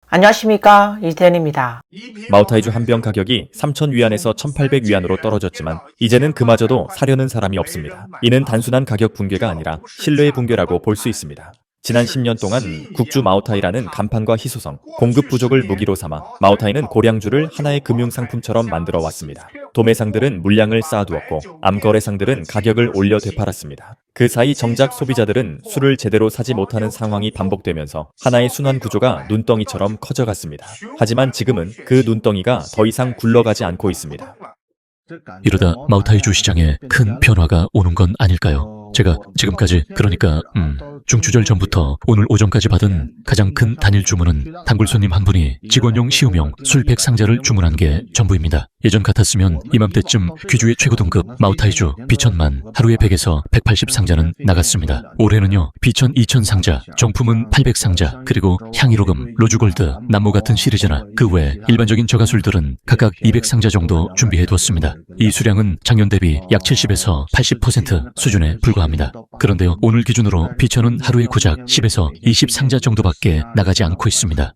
안녕하십니까, 이태현입니다. 마오타이주 한 병 가격이 3,000위안에서 1,800위안으로 떨어졌지만 이제는 그마저도 사려는 사람이 없습니다. 이는 단순한 가격 붕괴가 아니라 신뢰의 붕괴라고 볼 수 있습니다. 지난 10년 동안 국주 마오타이라는 간판과 희소성, 공급 부족을 무기로 삼아 마오타이는 고량주를 하나의 금융상품처럼 만들어 왔습니다. 도매상들은 물량을 쌓아두었고 암거래상들은 가격을 올려 되팔았습니다. 그 사이 정작 소비자들은 술을 제대로 사지 못하는 상황이 반복되면서 하나의 순환 구조가 눈덩이처럼 커져갔습니다. 하지만 지금은 그 눈덩이가 더 이상 굴러가지 않고 있습니다. 이러다 마오타이주 시장에 큰 변화가 오는 건 아닐까요? 제가 지금까지 그러니까 중추절 전부터 오늘 오전까지 받은 가장 큰 단일 주문은 단골 손님 한 분이 직원용 시음용 술 100상자를 주문한 게 전부입니다. 예전 같았으면 이맘때쯤 귀주의 최고 등급 마오타이주 비천만 하루에 100에서 180상자는 나갔습니다. 올해는요 비천 2000상자, 정품은 800상자, 그리고 향이로금, 로즈골드, 남모 같은 시리즈나 그 외 일반적인 저가술들은 각각 200상자 정도 준비해두었습니다. 이 수량은 작년 대비 약 70에서 80% 수준에 불과합니다. 그런데요 오늘 기준으로 비천은 하루에 고작 10에서 20상자 정도밖에 나가지 않고 있습니다.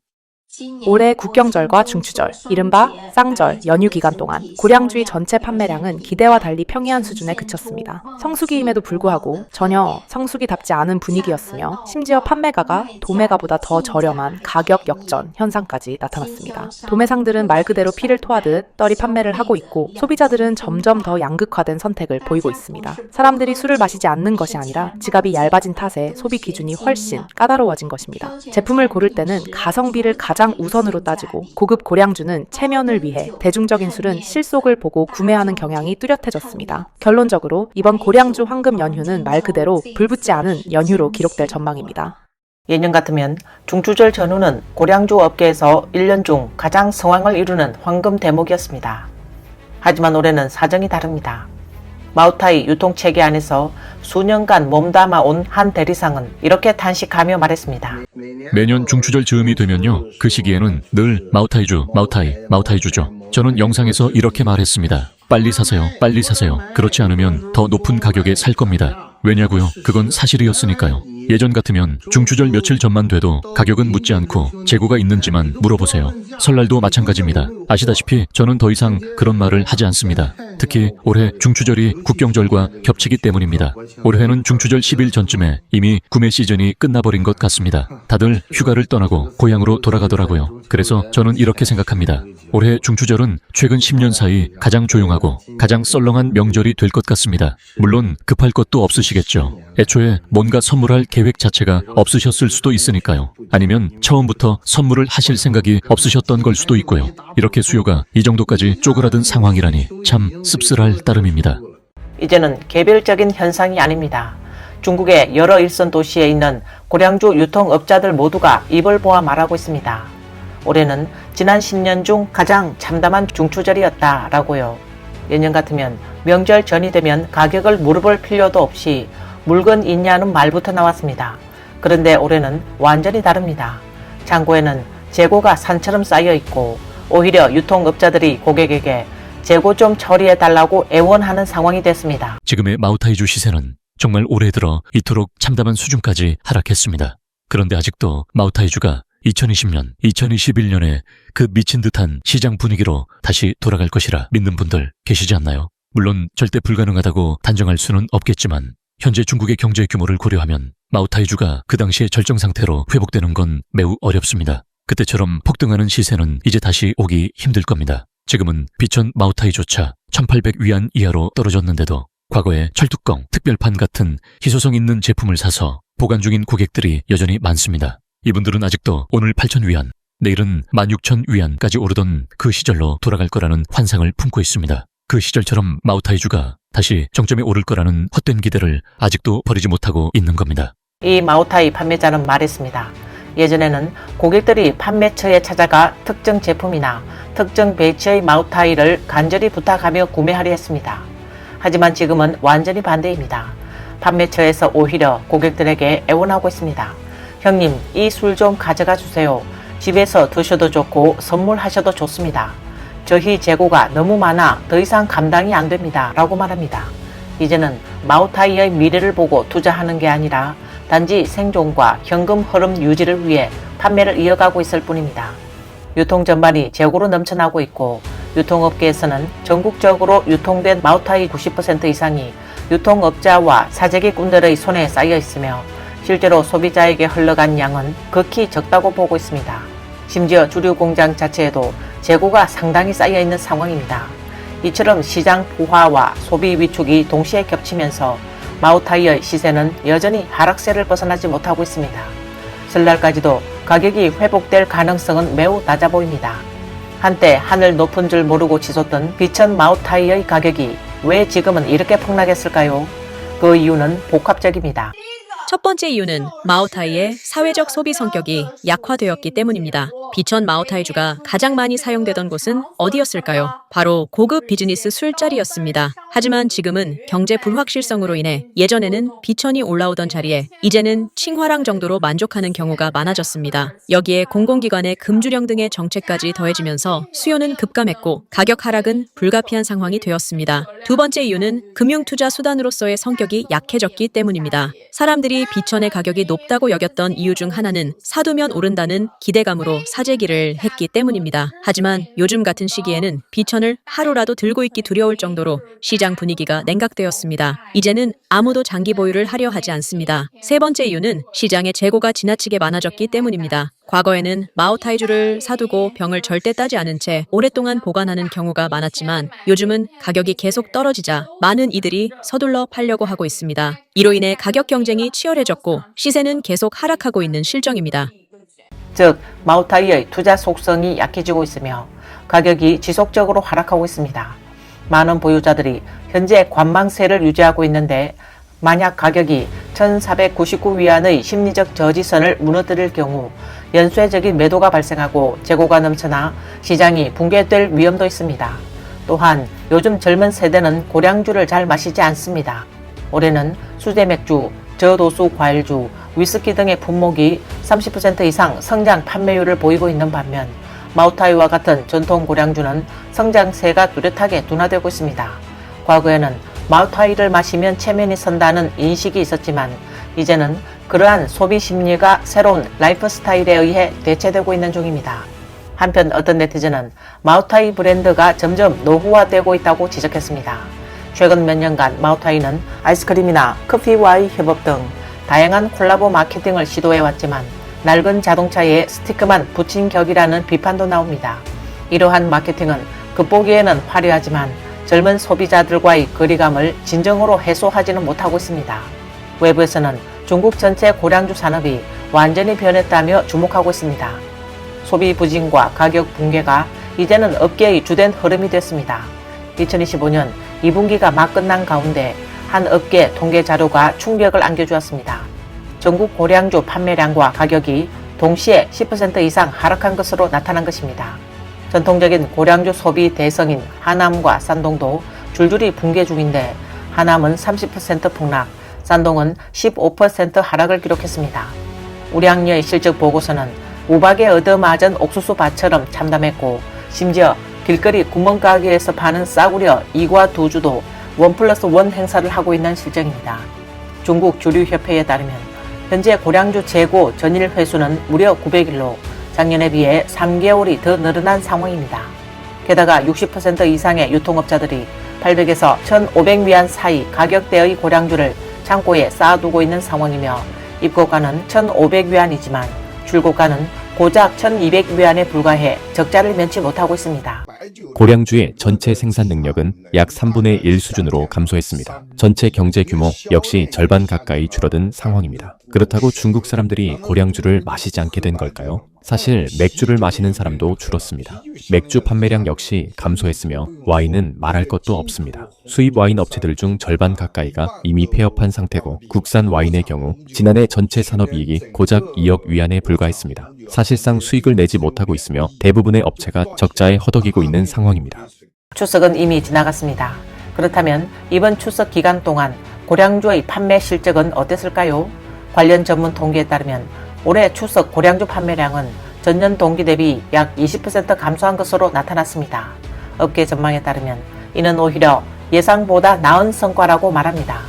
올해 국경절과 중추절, 이른바 쌍절, 연휴 기간 동안 고량주의 전체 판매량은 기대와 달리 평이한 수준에 그쳤습니다. 성수기임에도 불구하고 전혀 성수기답지 않은 분위기였으며 심지어 판매가가 도매가보다 더 저렴한 가격 역전 현상까지 나타났습니다. 도매상들은 말 그대로 피를 토하듯 떨이 판매를 하고 있고 소비자들은 점점 더 양극화된 선택을 보이고 있습니다. 사람들이 술을 마시지 않는 것이 아니라 지갑이 얇아진 탓에 소비 기준이 훨씬 까다로워진 것입니다. 제품을 고를 때는 가성비를 가장 우선으로 따지고 고급 고량주는 체면을 위해 대중적인 술은 실속을 보고 구매하는 경향이 뚜렷해졌습니다. 결론적으로 이번 고량주 황금 연휴는 말 그대로 불붙지 않은 연휴로 기록될 전망입니다. 예년 같으면 중추절 전후는 고량주 업계에서 1년 중 가장 성황을 이루는 황금 대목이었습니다. 하지만 올해는 사정이 다릅니다. 마오타이 유통체계 안에서 수년간 몸담아 온 한 대리상은 이렇게 탄식하며 말했습니다. 매년 중추절 즈음이 되면요 그 시기에는 늘 마오타이주죠. 저는 영상에서 이렇게 말했습니다. 빨리 사세요, 빨리 사세요. 그렇지 않으면 더 높은 가격에 살 겁니다. 왜냐고요? 그건 사실이었으니까요. 예전 같으면 중추절 며칠 전만 돼도 가격은 묻지 않고 재고가 있는지만 물어보세요. 설날도 마찬가지입니다. 아시다시피 저는 더 이상 그런 말을 하지 않습니다. 특히 올해 중추절이 국경절과 겹치기 때문입니다. 올해는 중추절 10일 전쯤에 이미 구매 시즌이 끝나버린 것 같습니다. 다들 휴가를 떠나고 고향으로 돌아가더라고요. 그래서 저는 이렇게 생각합니다. 올해 중추절은 최근 10년 사이 가장 조용하고 가장 썰렁한 명절이 될 것 같습니다. 물론 급할 것도 없으시겠죠. 애초에 뭔가 선물할 계획 자체가 없으셨을 수도 있으니까요. 아니면 처음부터 선물을 하실 생각이 없으셨던 걸 수도 있고요. 이렇게 수요가 이 정도까지 쪼그라든 상황이라니 참 씁쓸할 따름입니다. 이제는 개별적인 현상이 아닙니다. 중국의 여러 일선 도시에 있는 고량주 유통업자들 모두가 입을 모아 말하고 있습니다. 올해는 지난 10년 중 가장 참담한 중추절이었다라고요. 예년 같으면 명절 전이 되면 가격을 물어볼 필요도 없이 물건 있냐는 말부터 나왔습니다. 그런데 올해는 완전히 다릅니다. 창고에는 재고가 산처럼 쌓여 있고 오히려 유통업자들이 고객에게 재고 좀 처리해달라고 애원하는 상황이 됐습니다. 지금의 마오타이주 시세는 정말 올해 들어 이토록 참담한 수준까지 하락했습니다. 그런데 아직도 마오타이주가 2020년, 2021년에 그 미친 듯한 시장 분위기로 다시 돌아갈 것이라 믿는 분들 계시지 않나요? 물론 절대 불가능하다고 단정할 수는 없겠지만 현재 중국의 경제 규모를 고려하면 마오타이주가 그 당시의 절정 상태로 회복되는 건 매우 어렵습니다. 그때처럼 폭등하는 시세는 이제 다시 오기 힘들 겁니다. 지금은 비천 마오타이조차 1800위안 이하로 떨어졌는데도 과거에 철뚜껑, 특별판 같은 희소성 있는 제품을 사서 보관 중인 고객들이 여전히 많습니다. 이분들은 아직도 오늘 8000위안, 내일은 16000위안까지 오르던 그 시절로 돌아갈 거라는 환상을 품고 있습니다. 그 시절처럼 마오타이주가 다시 정점에 오를 거라는 헛된 기대를 아직도 버리지 못하고 있는 겁니다. 이 마오타이 판매자는 말했습니다. 예전에는 고객들이 판매처에 찾아가 특정 제품이나 특정 배치의 마오타이를 간절히 부탁하며 구매하려 했습니다. 하지만 지금은 완전히 반대입니다. 판매처에서 오히려 고객들에게 애원하고 있습니다. 형님, 이 술 좀 가져가 주세요. 집에서 드셔도 좋고 선물하셔도 좋습니다. 저희 재고가 너무 많아 더 이상 감당이 안 됩니다. 라고 말합니다. 이제는 마오타이의 미래를 보고 투자하는 게 아니라 단지 생존과 현금 흐름 유지를 위해 판매를 이어가고 있을 뿐입니다. 유통 전반이 재고로 넘쳐나고 있고 유통업계에서는 전국적으로 유통된 마오타이 90% 이상이 유통업자와 사재기꾼들의 손에 쌓여 있으며 실제로 소비자에게 흘러간 양은 극히 적다고 보고 있습니다. 심지어 주류 공장 자체에도 재고가 상당히 쌓여 있는 상황입니다. 이처럼 시장 부하와 소비 위축이 동시에 겹치면서 마오타이의 시세는 여전히 하락세를 벗어나지 못하고 있습니다. 설날까지도 가격이 회복될 가능성은 매우 낮아 보입니다. 한때 하늘 높은 줄 모르고 치솟던 비천 마오타이의 가격이 왜 지금은 이렇게 폭락했을까요? 그 이유는 복합적입니다. 첫 번째 이유는 마오타이의 사회적 소비 성격이 약화되었기 때문입니다. 비천 마오타이주가 가장 많이 사용되던 곳은 어디였을까요? 바로 고급 비즈니스 술자리였습니다. 하지만 지금은 경제 불확실성으로 인해 예전에는 비천이 올라오던 자리에 이제는 칭화랑 정도로 만족하는 경우가 많아졌습니다. 여기에 공공기관의 금주령 등의 정책까지 더해지면서 수요는 급감했고 가격 하락은 불가피한 상황이 되었습니다. 두 번째 이유는 금융투자 수단으로서의 성격이 약해졌기 때문입니다. 사람들이 비천의 가격이 높다고 여겼던 이유 중 하나는 사두면 오른다는 기대감으로 사재기를 했기 때문입니다. 하지만 요즘 같은 시기에는 비천을 하루라도 들고 있기 두려울 정도로 시장 분위기가 냉각되었습니다. 이제는 아무도 장기 보유를 하려 하지 않습니다. 세 번째 이유는 시장의 재고가 지나치게 많아졌기 때문입니다. 과거에는 마오타이주를 사두고 병을 절대 따지 않은 채 오랫동안 보관하는 경우가 많았지만 요즘은 가격이 계속 떨어지자 많은 이들이 서둘러 팔려고 하고 있습니다. 이로 인해 가격 경쟁이 치열해졌고 시세는 계속 하락하고 있는 실정입니다. 즉 마오타이의 투자 속성이 약해지고 있으며 가격이 지속적으로 하락하고 있습니다. 많은 보유자들이 현재 관망세를 유지하고 있는데 만약 가격이 1499위안의 심리적 저지선을 무너뜨릴 경우 연쇄적인 매도가 발생하고 재고가 넘쳐나 시장이 붕괴될 위험도 있습니다. 또한 요즘 젊은 세대는 고량주를 잘 마시지 않습니다. 올해는 수제 맥주, 저도수 과일주, 위스키 등의 품목이 30% 이상 성장 판매율을 보이고 있는 반면 마오타이와 같은 전통 고량주는 성장세가 뚜렷하게 둔화되고 있습니다. 과거에는 마오타이를 마시면 체면이 선다는 인식이 있었지만 이제는 그러한 소비 심리가 새로운 라이프 스타일에 의해 대체되고 있는 중입니다. 한편 어떤 네티즌은 마오타이 브랜드가 점점 노후화되고 있다고 지적했습니다. 최근 몇 년간 마오타이는 아이스크림이나 커피와의 협업 등 다양한 콜라보 마케팅을 시도해왔지만 낡은 자동차에 스티커만 붙인 격이라는 비판도 나옵니다. 이러한 마케팅은 겉보기에는 화려하지만 젊은 소비자들과의 거리감을 진정으로 해소하지는 못하고 있습니다. 외부에서는 중국 전체 고량주 산업이 완전히 변했다며 주목하고 있습니다. 소비 부진과 가격 붕괴가 이제는 업계의 주된 흐름이 됐습니다. 2025년 2분기가 막 끝난 가운데 한 업계 통계 자료가 충격을 안겨주었습니다. 전국 고량주 판매량과 가격이 동시에 10% 이상 하락한 것으로 나타난 것입니다. 전통적인 고량주 소비 대성인 하남과 산동도 줄줄이 붕괴 중인데 하남은 30% 폭락, 산동은 15% 하락을 기록했습니다. 우량녀의 실적 보고서는 우박에 얻어맞은 옥수수 밭처럼 참담했고 심지어 길거리 구멍가게에서 파는 싸구려 2과 2주도 1+1 행사를 하고 있는 실정입니다. 중국 주류협회에 따르면 현재 고량주 재고 전일 회수는 무려 900일로 작년에 비해 3개월이 더 늘어난 상황입니다. 게다가 60% 이상의 유통업자들이 800에서 1,500위안 사이 가격대의 고량주를 창고에 쌓아두고 있는 상황이며 입고가는 1,500위안이지만 출고가는 고작 1,200위안에 불과해 적자를 면치 못하고 있습니다. 고량주의 전체 생산 능력은 약 3분의 1 수준으로 감소했습니다. 전체 경제 규모 역시 절반 가까이 줄어든 상황입니다. 그렇다고 중국 사람들이 고량주를 마시지 않게 된 걸까요? 사실 맥주를 마시는 사람도 줄었습니다. 맥주 판매량 역시 감소했으며 와인은 말할 것도 없습니다. 수입 와인 업체들 중 절반 가까이가 이미 폐업한 상태고 국산 와인의 경우 지난해 전체 산업이익이 고작 2억 위안에 불과했습니다. 사실상 수익을 내지 못하고 있으며 대부분의 업체가 적자에 허덕이고 있는 상황입니다. 추석은 이미 지나갔습니다. 그렇다면 이번 추석 기간 동안 고량주의 판매 실적은 어땠을까요? 관련 전문 통계에 따르면 올해 추석 고량주 판매량은 전년 동기 대비 약 20% 감소한 것으로 나타났습니다. 업계 전망에 따르면 이는 오히려 예상보다 나은 성과라고 말합니다.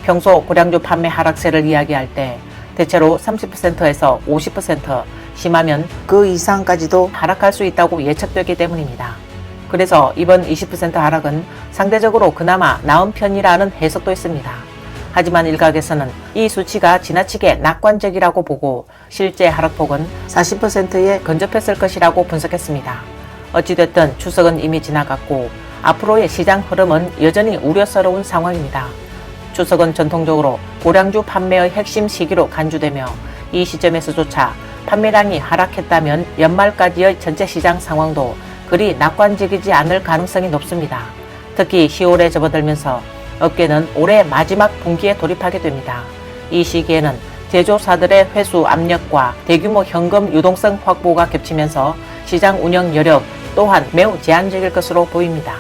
평소 고량주 판매 하락세를 이야기할 때 대체로 30%에서 50%, 심하면 그 이상까지도 하락할 수 있다고 예측되기 때문입니다. 그래서 이번 20% 하락은 상대적으로 그나마 나은 편이라는 해석도 있습니다. 하지만 일각에서는 이 수치가 지나치게 낙관적이라고 보고 실제 하락폭은 40%에 근접했을 것이라고 분석했습니다. 어찌됐든 추석은 이미 지나갔고 앞으로의 시장 흐름은 여전히 우려스러운 상황입니다. 추석은 전통적으로 고량주 판매의 핵심 시기로 간주되며 이 시점에서조차 판매량이 하락했다면 연말까지의 전체 시장 상황도 그리 낙관적이지 않을 가능성이 높습니다. 특히 10월에 접어들면서 업계는 올해 마지막 분기에 돌입하게 됩니다. 이 시기에는 제조사들의 회수 압력과 대규모 현금 유동성 확보가 겹치면서 시장 운영 여력 또한 매우 제한적일 것으로 보입니다.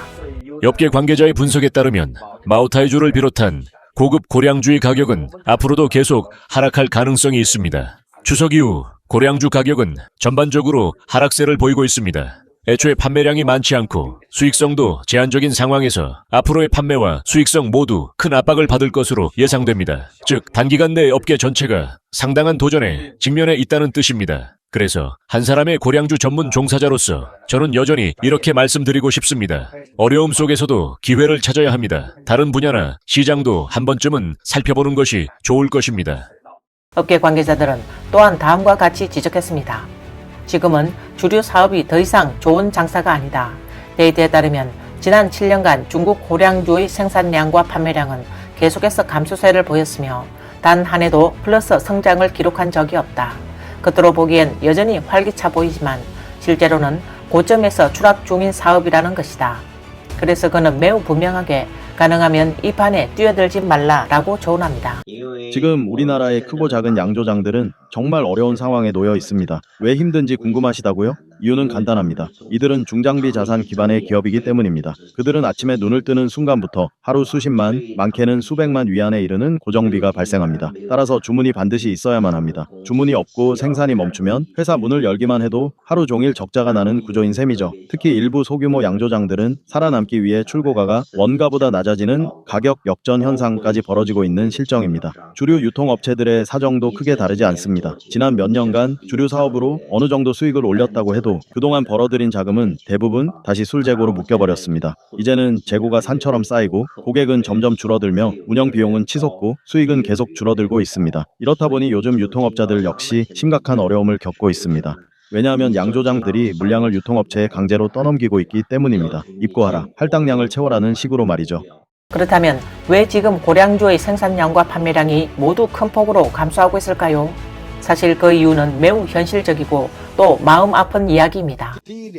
업계 관계자의 분석에 따르면 마오타이주를 비롯한 고급 고량주의 가격은 앞으로도 계속 하락할 가능성이 있습니다. 추석 이후 고량주 가격은 전반적으로 하락세를 보이고 있습니다. 애초에 판매량이 많지 않고 수익성도 제한적인 상황에서 앞으로의 판매와 수익성 모두 큰 압박을 받을 것으로 예상됩니다. 즉, 단기간 내 업계 전체가 상당한 도전에 직면해 있다는 뜻입니다. 그래서 한 사람의 고량주 전문 종사자로서 저는 여전히 이렇게 말씀드리고 싶습니다. 어려움 속에서도 기회를 찾아야 합니다. 다른 분야나 시장도 한 번쯤은 살펴보는 것이 좋을 것입니다. 업계 관계자들은 또한 다음과 같이 지적했습니다. 지금은 주류 사업이 더 이상 좋은 장사가 아니다. 데이터에 따르면 지난 7년간 중국 고량주의 생산량과 판매량은 계속해서 감소세를 보였으며 단 한 해도 플러스 성장을 기록한 적이 없다. 겉으로 보기엔 여전히 활기차 보이지만 실제로는 고점에서 추락 중인 사업이라는 것이다. 그래서 그는 매우 분명하게 가능하면 이 판에 뛰어들지 말라라고 조언합니다. 지금 우리나라의 크고 작은 양조장들은 정말 어려운 상황에 놓여 있습니다. 왜 힘든지 궁금하시다고요? 이유는 간단합니다. 이들은 중장비 자산 기반의 기업이기 때문입니다. 그들은 아침에 눈을 뜨는 순간부터 하루 수십만, 많게는 수백만 위안에 이르는 고정비가 발생합니다. 따라서 주문이 반드시 있어야만 합니다. 주문이 없고 생산이 멈추면 회사 문을 열기만 해도 하루 종일 적자가 나는 구조인 셈이죠. 특히 일부 소규모 양조장들은 살아남기 위해 출고가가 원가보다 낮아지는 가격 역전 현상까지 벌어지고 있는 실정입니다. 주류 유통업체들의 사정도 크게 다르지 않습니다. 지난 몇 년간 주류 사업으로 어느 정도 수익을 올렸다고 해도 그동안 벌어들인 자금은 대부분 다시 술재고로 묶여버렸습니다. 이제는 재고가 산처럼 쌓이고 고객은 점점 줄어들며 운영 비용은 치솟고 수익은 계속 줄어들고 있습니다. 이렇다 보니 요즘 유통업자들 역시 심각한 어려움을 겪고 있습니다. 왜냐하면 양조장들이 물량을 유통업체에 강제로 떠넘기고 있기 때문입니다. 입고하라, 할당량을 채워라는 식으로 말이죠. 그렇다면 왜 지금 고량주의 생산량과 판매량이 모두 큰 폭으로 감소하고 있을까요? 사실 그 이유는 매우 현실적이고 또 마음 아픈 이야기입니다.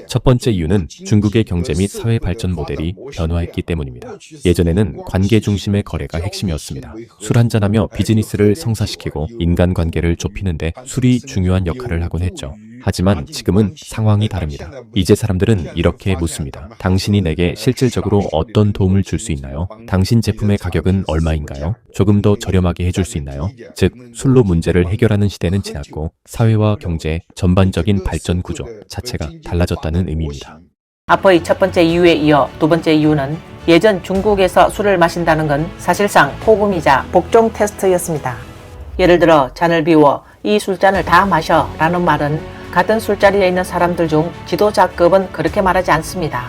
첫 번째 이유는 중국의 경제 및 사회 발전 모델이 변화했기 때문입니다. 예전에는 관계 중심의 거래가 핵심이었습니다. 술 한잔하며 비즈니스를 성사시키고 인간관계를 좁히는데 술이 중요한 역할을 하곤 했죠. 하지만 지금은 상황이 다릅니다. 이제 사람들은 이렇게 묻습니다. 당신이 내게 실질적으로 어떤 도움을 줄 수 있나요? 당신 제품의 가격은 얼마인가요? 조금 더 저렴하게 해줄 수 있나요? 즉, 술로 문제를 해결하는 시대는 지났고 사회와 경제 전반적인 발전 구조 자체가 달라졌다는 의미입니다. 앞의 첫 번째 이유에 이어 두 번째 이유는 예전 중국에서 술을 마신다는 건 사실상 포금이자 복종 테스트였습니다. 예를 들어 잔을 비워 이 술잔을 다 마셔 라는 말은 같은 술자리에 있는 사람들 중 지도자급은 그렇게 말하지 않습니다.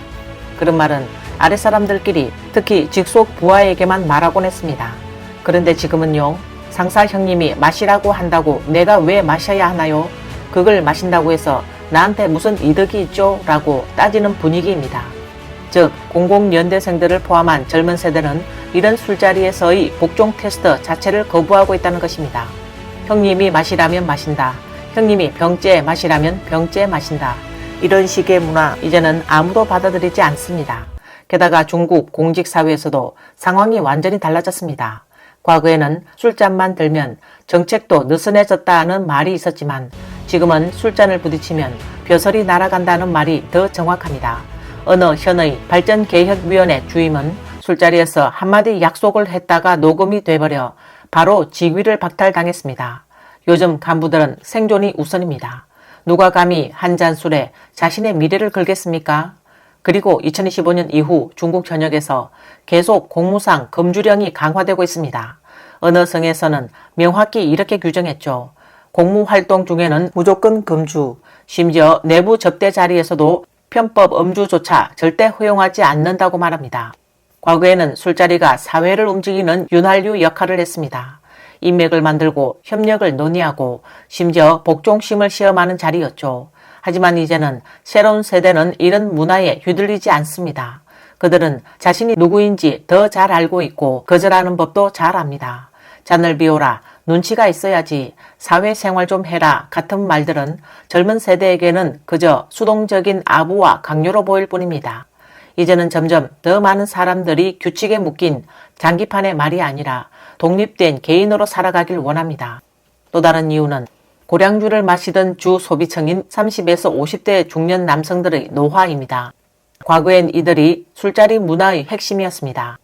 그런 말은 아랫사람들끼리 특히 직속 부하에게만 말하곤 했습니다. 그런데 지금은요, 상사 형님이 마시라고 한다고 내가 왜 마셔야 하나요? 그걸 마신다고 해서 나한테 무슨 이득이 있죠? 라고 따지는 분위기입니다. 즉, 00년대생들을 포함한 젊은 세대는 이런 술자리에서의 복종 테스트 자체를 거부하고 있다는 것입니다. 형님이 마시라면 마신다. 형님이 병째 마시라면 병째 마신다. 이런 식의 문화 이제는 아무도 받아들이지 않습니다. 게다가 중국 공직사회에서도 상황이 완전히 달라졌습니다. 과거에는 술잔만 들면 정책도 느슨해졌다는 말이 있었지만 지금은 술잔을 부딪히면 벼슬이 날아간다는 말이 더 정확합니다. 어느 현의 발전개혁위원회 주임은 술자리에서 한마디 약속을 했다가 녹음이 돼버려 바로 직위를 박탈당했습니다. 요즘 간부들은 생존이 우선입니다. 누가 감히 한 잔 술에 자신의 미래를 걸겠습니까? 그리고 2025년 이후 중국 전역에서 계속 공무상 금주령이 강화되고 있습니다. 어느 성에서는 명확히 이렇게 규정했죠. 공무 활동 중에는 무조건 금주, 심지어 내부 접대 자리에서도 편법 음주조차 절대 허용하지 않는다고 말합니다. 과거에는 술자리가 사회를 움직이는 윤활유 역할을 했습니다. 인맥을 만들고 협력을 논의하고 심지어 복종심을 시험하는 자리였죠. 하지만 이제는 새로운 세대는 이런 문화에 휘둘리지 않습니다. 그들은 자신이 누구인지 더 잘 알고 있고 거절하는 법도 잘 압니다. 잔을 비워라, 눈치가 있어야지, 사회생활 좀 해라 같은 말들은 젊은 세대에게는 그저 수동적인 아부와 강요로 보일 뿐입니다. 이제는 점점 더 많은 사람들이 규칙에 묶인 장기판의 말이 아니라 독립된 개인으로 살아가길 원합니다. 또 다른 이유는 고량주를 마시던 주 소비층인 30에서 50대 중년 남성들의 노화입니다. 과거엔 이들이 술자리 문화의 핵심이었습니다.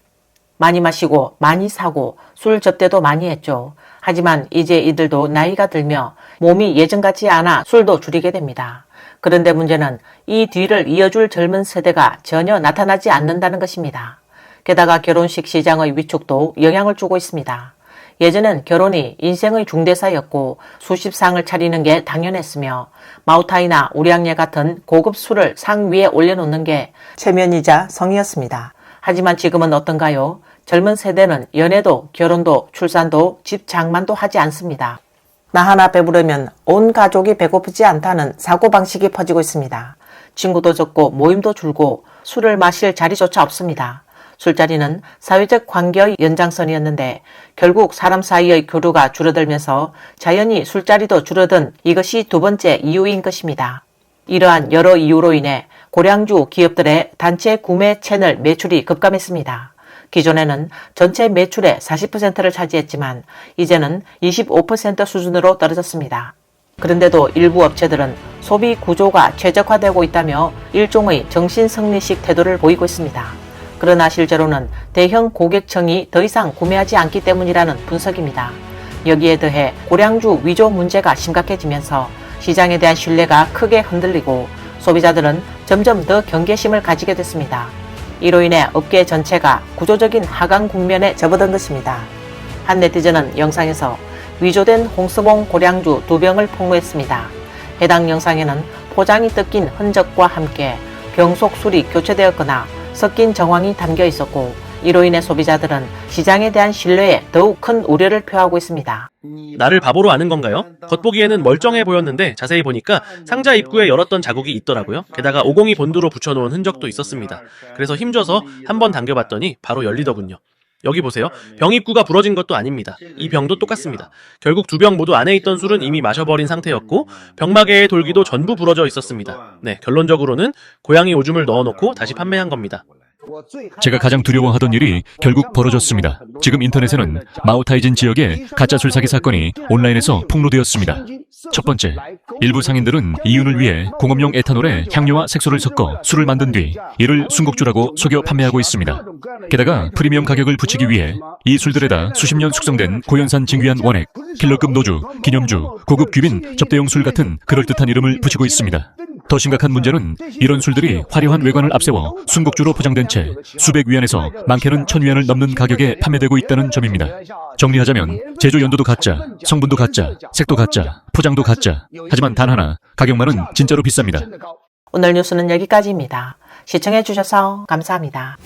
많이 마시고 많이 사고 술 접대도 많이 했죠. 하지만 이제 이들도 나이가 들며 몸이 예전 같지 않아 술도 줄이게 됩니다. 그런데 문제는 이 뒤를 이어줄 젊은 세대가 전혀 나타나지 않는다는 것입니다. 게다가 결혼식 시장의 위축도 영향을 주고 있습니다. 예전엔 결혼이 인생의 중대사였고 수십 상을 차리는 게 당연했으며 마우타이나 우량예 같은 고급 술을 상 위에 올려놓는 게 체면이자 성이었습니다. 하지만 지금은 어떤가요? 젊은 세대는 연애도 결혼도 출산도 집 장만도 하지 않습니다. 나 하나 배부르면 온 가족이 배고프지 않다는 사고방식이 퍼지고 있습니다. 친구도 적고 모임도 줄고 술을 마실 자리조차 없습니다. 술자리는 사회적 관계의 연장선이었는데 결국 사람 사이의 교류가 줄어들면서 자연히 술자리도 줄어든 이것이 두 번째 이유인 것입니다. 이러한 여러 이유로 인해 고량주 기업들의 단체 구매 채널 매출이 급감했습니다. 기존에는 전체 매출의 40%를 차지했지만 이제는 25% 수준으로 떨어졌습니다. 그런데도 일부 업체들은 소비 구조가 최적화되고 있다며 일종의 정신승리식 태도를 보이고 있습니다. 그러나 실제로는 대형 고객층이 더 이상 구매하지 않기 때문이라는 분석입니다. 여기에 더해 고량주 위조 문제가 심각해지면서 시장에 대한 신뢰가 크게 흔들리고 소비자들은 점점 더 경계심을 가지게 됐습니다. 이로 인해 업계 전체가 구조적인 하강 국면에 접어든 것입니다. 한 네티즌은 영상에서 위조된 홍스봉 고량주 2병을 폭로했습니다. 해당 영상에는 포장이 뜯긴 흔적과 함께 병 속 술이 교체되었거나 섞인 정황이 담겨 있었고 이로 인해 소비자들은 시장에 대한 신뢰에 더욱 큰 우려를 표하고 있습니다. 나를 바보로 아는 건가요? 겉보기에는 멀쩡해 보였는데 자세히 보니까 상자 입구에 열었던 자국이 있더라고요. 게다가 502 본드로 붙여놓은 흔적도 있었습니다. 그래서 힘줘서 한번 당겨봤더니 바로 열리더군요. 여기 보세요. 병 입구가 부러진 것도 아닙니다. 이 병도 똑같습니다. 결국 두 병 모두 안에 있던 술은 이미 마셔버린 상태였고 병마개의 돌기도 전부 부러져 있었습니다. 네, 결론적으로는 고양이 오줌을 넣어놓고 다시 판매한 겁니다. 제가 가장 두려워하던 일이 결국 벌어졌습니다. 지금 인터넷에는 마오타이진 지역의 가짜 술 사기 사건이 온라인에서 폭로되었습니다. 첫 번째, 일부 상인들은 이윤을 위해 공업용 에탄올에 향료와 색소를 섞어 술을 만든 뒤 이를 순곡주라고 속여 판매하고 있습니다. 게다가 프리미엄 가격을 붙이기 위해 이 술들에다 수십 년 숙성된 고연산 진귀한 원액, 킬러급 노주, 기념주, 고급 귀빈, 접대용 술 같은 그럴듯한 이름을 붙이고 있습니다. 더 심각한 문제는 이런 술들이 화려한 외관을 앞세워 순곡주로 포장된 채 수백 위안에서 많게는 1000위안을 넘는 가격에 판매되고 있다는 점입니다. 정리하자면 제조 연도도 가짜, 성분도 가짜, 색도 가짜, 포장도 가짜. 하지만 단 하나, 가격만은 진짜로 비쌉니다. 오늘 뉴스는 여기까지입니다. 시청해주셔서 감사합니다.